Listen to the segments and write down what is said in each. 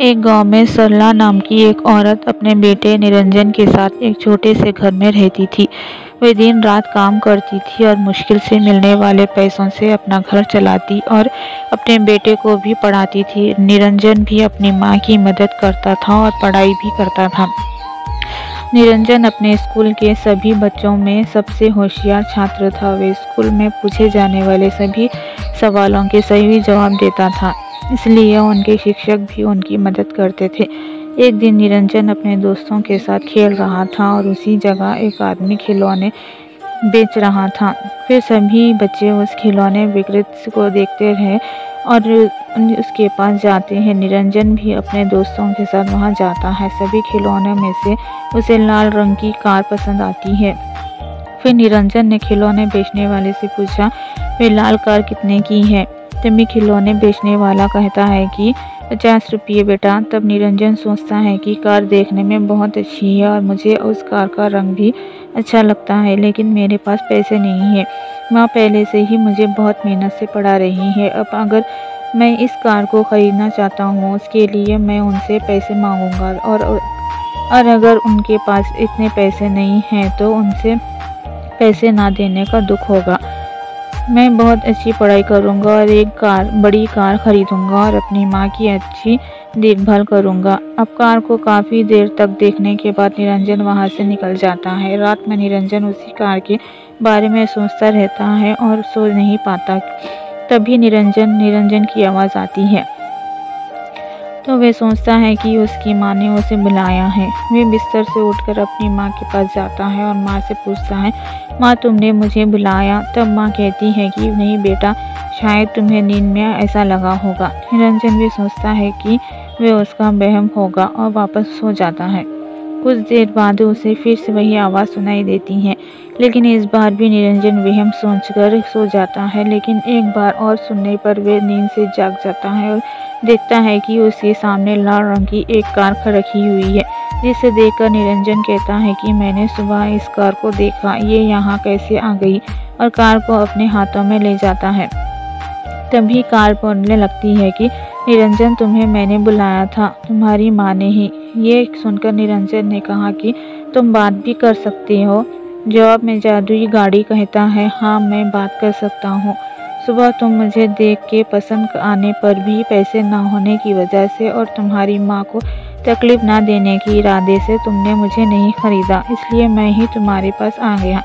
एक गांव में सरला नाम की एक औरत अपने बेटे निरंजन के साथ एक छोटे से घर में रहती थी। वे दिन रात काम करती थी और मुश्किल से मिलने वाले पैसों से अपना घर चलाती और अपने बेटे को भी पढ़ाती थी। निरंजन भी अपनी माँ की मदद करता था और पढ़ाई भी करता था। निरंजन अपने स्कूल के सभी बच्चों में सबसे होशियार छात्र था। वे स्कूल में पूछे जाने वाले सभी सवालों के सही जवाब देता था, इसलिए उनके शिक्षक भी उनकी मदद करते थे। एक दिन निरंजन अपने दोस्तों के साथ खेल रहा था और उसी जगह एक आदमी खिलौने बेच रहा था। फिर सभी बच्चे उस खिलौने विक्रेता को देखते रहे और उसके पास जाते हैं। निरंजन भी अपने दोस्तों के साथ वहां जाता है। सभी खिलौनों में से उसे लाल रंग की कार पसंद आती है। फिर निरंजन ने खिलौने बेचने वाले से पूछा, वे लाल कार कितने की है? तभी खिलौने बेचने वाला कहता है कि 50 रुपये बेटा। तब निरंजन सोचता है कि कार देखने में बहुत अच्छी है और मुझे उस कार का रंग भी अच्छा लगता है, लेकिन मेरे पास पैसे नहीं है। माँ पहले से ही मुझे बहुत मेहनत से पढ़ा रही है। अब अगर मैं इस कार को खरीदना चाहता हूँ, उसके लिए मैं उनसे पैसे मांगूंगा और अगर उनके पास इतने पैसे नहीं हैं तो उनसे पैसे ना देने का दुख होगा। मैं बहुत अच्छी पढ़ाई करूंगा और एक बड़ी कार खरीदूंगा और अपनी माँ की अच्छी देखभाल करूंगा। अब कार को काफ़ी देर तक देखने के बाद निरंजन वहां से निकल जाता है। रात में निरंजन उसी कार के बारे में सोचता रहता है और सो नहीं पाता। तभी निरंजन की आवाज़ आती है, तो वे सोचता है कि उसकी माँ ने उसे बुलाया है। वे बिस्तर से उठकर अपनी माँ के पास जाता है और माँ से पूछता है, माँ तुमने मुझे बुलाया? तब माँ कहती है कि नहीं बेटा, शायद तुम्हें नींद में ऐसा लगा होगा। निरंजन भी सोचता है कि वे उसका वहम होगा और वापस सो जाता है। कुछ देर बाद उसे फिर से वही आवाज़ सुनाई देती है, लेकिन इस बार भी निरंजन वहम सोचकर सो जाता है। लेकिन एक बार और सुनने पर वे नींद से जाग जाता है और देखता है कि उसके सामने लाल रंग की एक कार रखी हुई है, जिसे देखकर निरंजन कहता है कि मैंने सुबह इस कार को देखा, ये यहाँ कैसे आ गई? और कार को अपने हाथों में ले जाता है। तभी कार बोलने लगती है कि निरंजन, तुम्हें मैंने बुलाया था, तुम्हारी माँ ने ही। ये सुनकर निरंजन ने कहा कि तुम बात भी कर सकते हो। जवाब में जादुई गाड़ी कहता है, हाँ मैं बात कर सकता हूँ। सुबह तुम मुझे देख के पसंद आने पर भी पैसे ना होने की वजह से और तुम्हारी माँ को तकलीफ ना देने के इरादे से तुमने मुझे नहीं खरीदा, इसलिए मैं ही तुम्हारे पास आ गया।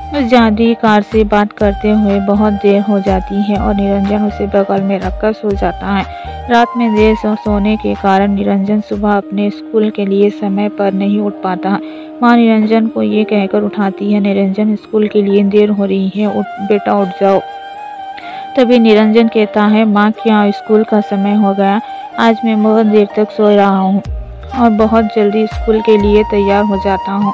उस जादुई कार से बात करते हुए बहुत देर हो जाती है और निरंजन उसे बगल में रखकर सो जाता है। रात में देर से सोने के कारण निरंजन सुबह अपने स्कूल के लिए समय पर नहीं उठ पाता। माँ निरंजन को ये कहकर उठाती है, निरंजन स्कूल के लिए देर हो रही है, उठ बेटा उठ जाओ। तभी निरंजन कहता है, माँ क्या स्कूल का समय हो गया? आज मैं बहुत देर तक सो रहा हूँ और बहुत जल्दी स्कूल के लिए तैयार हो जाता हूँ।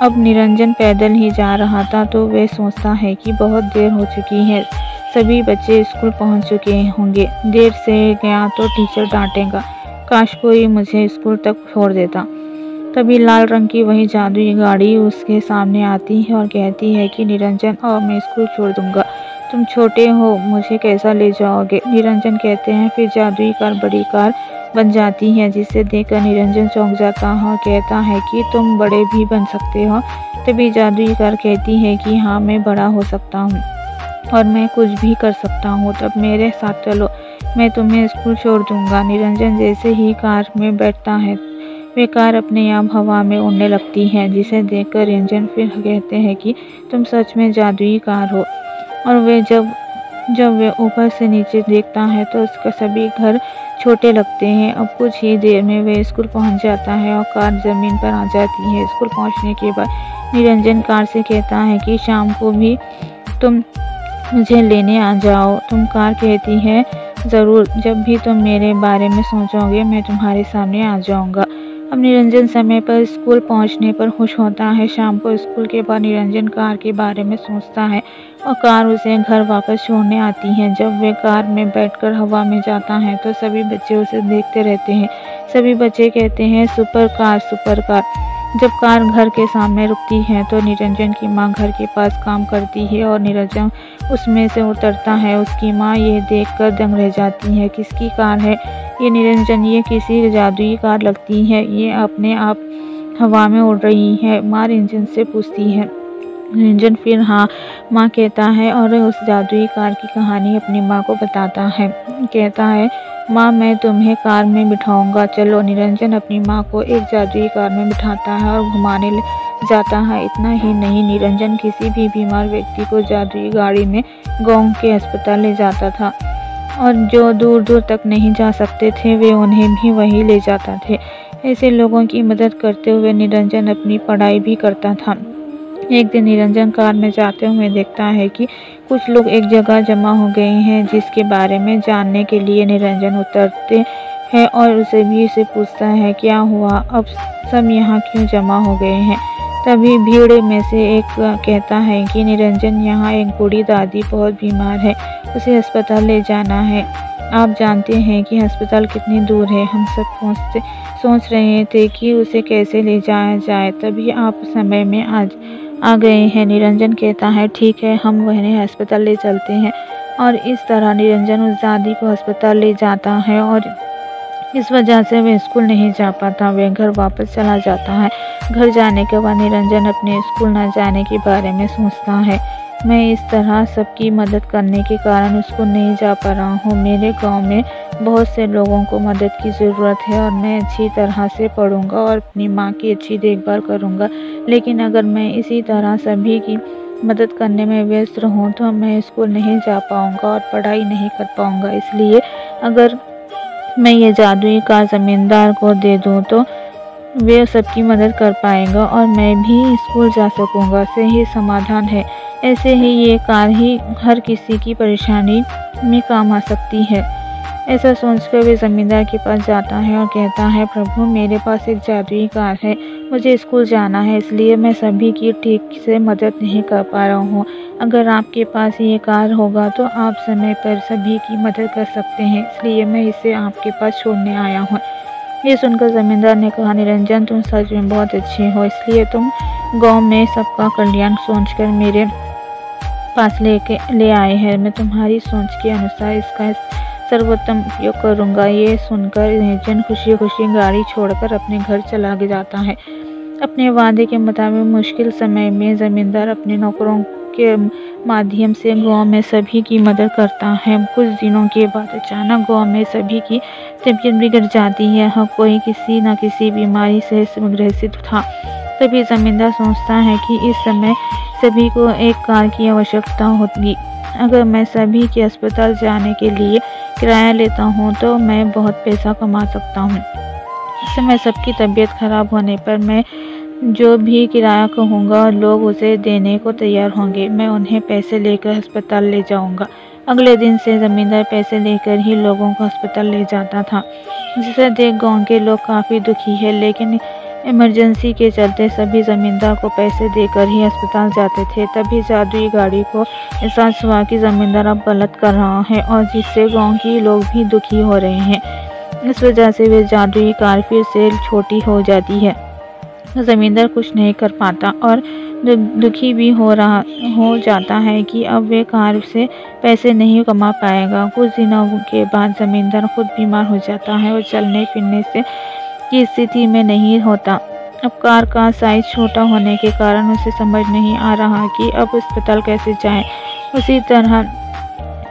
अब निरंजन पैदल ही जा रहा था तो वह सोचता है कि बहुत देर हो चुकी है, सभी बच्चे स्कूल पहुंच चुके होंगे, देर से गया तो टीचर डांटेगा, काश कोई मुझे स्कूल तक छोड़ देता। तभी लाल रंग की वही जादुई गाड़ी उसके सामने आती है और कहती है कि निरंजन, और मैं स्कूल छोड़ दूंगा, तुम छोटे हो, मुझे कैसा ले जाओगे? निरंजन कहते हैं। फिर जादुई कार बड़ी कार बन जाती है, जिसे देखकर निरंजन चौंक जाता है और कहता है कि तुम बड़े भी बन सकते हो। तभी जादुई कार कहती है कि हाँ मैं बड़ा हो सकता हूँ और मैं कुछ भी कर सकता हूँ, तब मेरे साथ चलो, मैं तुम्हें स्कूल छोड़ दूंगा। निरंजन जैसे ही कार में बैठता है वे कार अपने आप हवा में उड़ने लगती है, जिसे देखकर निरंजन फिर कहते हैं कि तुम सच में जादुई कार हो। और वे जब वे ऊपर से नीचे देखता है तो उसका सभी घर छोटे लगते हैं। अब कुछ ही देर में वे स्कूल पहुंच जाता है और कार जमीन पर आ जाती है। स्कूल पहुंचने के बाद निरंजन कार से कहता है कि शाम को भी तुम मुझे लेने आ जाओ। तुम कार कहती है, ज़रूर, जब भी तुम मेरे बारे में सोचोगे मैं तुम्हारे सामने आ जाऊंगा। अब निरंजन समय पर स्कूल पहुंचने पर खुश होता है। शाम को स्कूल के बाद निरंजन कार के बारे में सोचता है और कार उसे घर वापस छोड़ने आती है। जब वे कार में बैठकर हवा में जाता है तो सभी बच्चे उसे देखते रहते हैं। सभी बच्चे कहते हैं, सुपर कार, सुपर कार। जब कार घर के सामने रुकती है तो निरंजन की माँ घर के पास काम करती है और निरंजन उसमें से उतरता है। उसकी माँ यह देखकर दंग रह जाती है। किसकी कार है ये निरंजन? ये किसी जादुई कार लगती है। ये अपने आप हवा में उड़ रही है। माँ निरंजन से पूछती है। निरंजन फिर हाँ माँ कहता है और उस जादुई कार की कहानी अपनी माँ को बताता है। कहता है माँ मैं तुम्हें कार में बिठाऊंगा, चलो। निरंजन अपनी माँ को एक जादुई कार में बिठाता है और घुमाने ले जाता है। इतना ही नहीं, निरंजन किसी भी बीमार व्यक्ति को जादुई गाड़ी में गांव के अस्पताल ले जाता था और जो दूर दूर तक नहीं जा सकते थे वे उन्हें भी वहीं ले जाता थे। ऐसे लोगों की मदद करते हुए निरंजन अपनी पढ़ाई भी करता था। एक दिन निरंजन कार में जाते हुए देखता है कि कुछ लोग एक जगह जमा हो गए हैं, जिसके बारे में जानने के लिए निरंजन उतरते हैं और उसे पूछता है क्या हुआ, अब सब यहाँ क्यों जमा हो गए हैं। तभी भीड़ में से एक कहता है कि निरंजन यहाँ एक बूढ़ी दादी बहुत बीमार है, उसे अस्पताल ले जाना है। आप जानते हैं कि अस्पताल कितनी दूर है। हम सब सोच रहे थे कि उसे कैसे ले जाया जाए, तभी आप समय में आ गए हैं। निरंजन कहता है ठीक है, हम उन्हें अस्पताल ले चलते हैं। और इस तरह निरंजन उस दादी को अस्पताल ले जाता है और इस वजह से वह स्कूल नहीं जा पाता। वह घर वापस चला जाता है। घर जाने के बाद निरंजन अपने स्कूल न जाने के बारे में सोचता है। मैं इस तरह सबकी मदद करने के कारण स्कूल नहीं जा पा रहा हूँ। मेरे गांव में बहुत से लोगों को मदद की ज़रूरत है और मैं अच्छी तरह से पढ़ूंगा और अपनी माँ की अच्छी देखभाल करूंगा। लेकिन अगर मैं इसी तरह सभी की मदद करने में व्यस्त रहूँ तो मैं स्कूल नहीं जा पाऊँगा और पढ़ाई नहीं कर पाऊँगा। इसलिए अगर मैं ये जादुई कार ज़मींदार को दे दूँ तो वे सबकी मदद कर पाएगा और मैं भी स्कूल जा सकूँगा। सही समाधान है। ऐसे ही ये कार ही हर किसी की परेशानी में काम आ सकती है। ऐसा सोचकर वे ज़मींदार के पास जाता है और कहता है प्रभु मेरे पास एक जादुई कार है, मुझे स्कूल जाना है, इसलिए मैं सभी की ठीक से मदद नहीं कर पा रहा हूँ। अगर आपके पास ये कार होगा तो आप समय पर सभी की मदद कर सकते हैं, इसलिए मैं इसे आपके पास छोड़ने आया हूँ। ये सुनकर ज़मींदार ने कहा निरंजन तुम सच में बहुत अच्छे हो, इसलिए तुम गांव में सबका कल्याण सोचकर मेरे पास ले आए हैं। मैं तुम्हारी सोच के अनुसार इसका सर्वोत्तम उपयोग करूंगा। ये सुनकर निरंजन खुशी खुशी गाड़ी छोड़कर अपने घर चला जाता है। अपने वादे के मुताबिक मुश्किल समय में ज़मींदार अपने नौकरों के माध्यम से गांव में सभी की मदद करता है। कुछ दिनों के बाद अचानक गांव में सभी की तबीयत बिगड़ जाती है। हर कोई किसी न किसी बीमारी से ग्रसित था। तभी ज़मींदार सोचता है कि इस समय सभी को एक कार की आवश्यकता होगी। अगर मैं सभी के अस्पताल जाने के लिए किराया लेता हूँ तो मैं बहुत पैसा कमा सकता हूँ। इस समय सबकी तबीयत खराब होने पर मैं जो भी किराया कहूँगा लोग उसे देने को तैयार होंगे। मैं उन्हें पैसे लेकर अस्पताल ले जाऊँगा। अगले दिन से ज़मींदार पैसे लेकर ही लोगों को अस्पताल ले जाता था। जिसे देख गाँव के लोग काफ़ी दुखी है, लेकिन इमरजेंसी के चलते सभी ज़मींदार को पैसे देकर ही अस्पताल जाते थे। तभी जादुई गाड़ी को एहसास हुआ कि ज़मींदार अब गलत कर रहा है और जिससे गांव के लोग भी दुखी हो रहे हैं। इस वजह से वे जादुई कार फिर से छोटी हो जाती है। ज़मींदार कुछ नहीं कर पाता और दुखी भी हो जाता है कि अब वे कार से पैसे नहीं कमा पाएगा। कुछ दिनों के बाद ज़मींदार खुद बीमार हो जाता है और चलने फिरने से की स्थिति में नहीं होता। अब कार का साइज छोटा होने के कारण उसे समझ नहीं आ रहा कि अब अस्पताल कैसे जाए। उसी तरह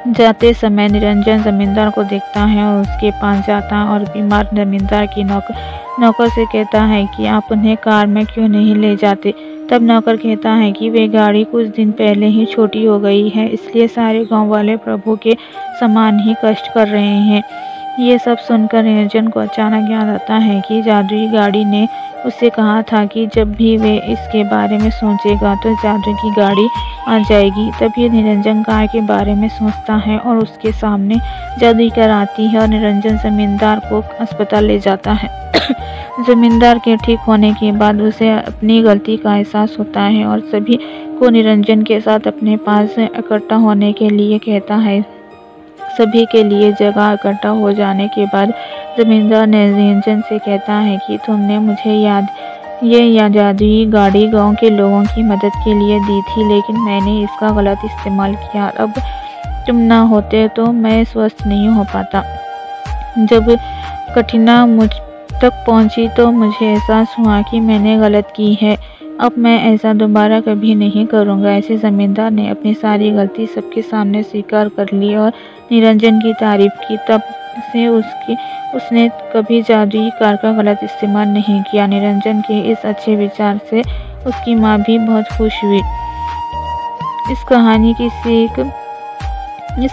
जाते समय निरंजन ज़मींदार को देखता है और उसके पास जाता है और बीमार ज़मींदार की नौकर से कहता है कि आप उन्हें कार में क्यों नहीं ले जाते। तब नौकर कहता है कि वे गाड़ी कुछ दिन पहले ही छोटी हो गई है, इसलिए सारे गांव वाले प्रभु के समान ही कष्ट कर रहे हैं। ये सब सुनकर निरंजन को अचानक याद आता है कि जादुई गाड़ी ने उससे कहा था कि जब भी वे इसके बारे में सोचेगा तो जादू की गाड़ी आ जाएगी। तभी निरंजन कार के बारे में सोचता है और उसके सामने जादुई कार आती है और निरंजन ज़मींदार को अस्पताल ले जाता है। ज़मींदार के ठीक होने के बाद उसे अपनी गलती का एहसास होता है और सभी को निरंजन के साथ अपने पास इकट्ठा होने के लिए कहता है। सभी के लिए जगह इकट्ठा हो जाने के बाद ज़मींदार ने निरंजन से कहता है कि तुमने मुझे याद ये या जादुई गाड़ी गांव के लोगों की मदद के लिए दी थी, लेकिन मैंने इसका गलत इस्तेमाल किया। अब तुम ना होते तो मैं स्वस्थ नहीं हो पाता। जब कठिना मुझ तक पहुंची तो मुझे एहसास हुआ कि मैंने गलत की है। अब मैं ऐसा दोबारा कभी नहीं करूंगा। ऐसे जमींदार ने अपनी सारी गलती सबके सामने स्वीकार कर ली और निरंजन की तारीफ की। तब से उसने कभी जादुई कार का गलत इस्तेमाल नहीं किया। निरंजन के इस अच्छे विचार से उसकी माँ भी बहुत खुश हुई। इस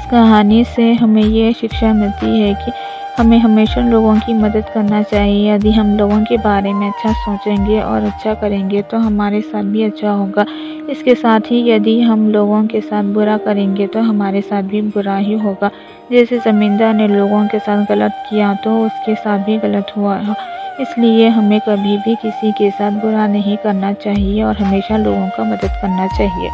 कहानी से हमें ये शिक्षा मिलती है कि हमें हमेशा लोगों की मदद करना चाहिए। यदि हम लोगों के बारे में अच्छा सोचेंगे और अच्छा करेंगे तो हमारे साथ भी अच्छा होगा। इसके साथ ही यदि हम लोगों के साथ बुरा करेंगे तो हमारे साथ भी बुरा ही होगा। जैसे ज़मींदार ने लोगों के साथ गलत किया तो उसके साथ भी गलत हुआ। इसलिए हमें कभी भी किसी के साथ बुरा नहीं करना चाहिए और हमेशा लोगों का मदद करना चाहिए।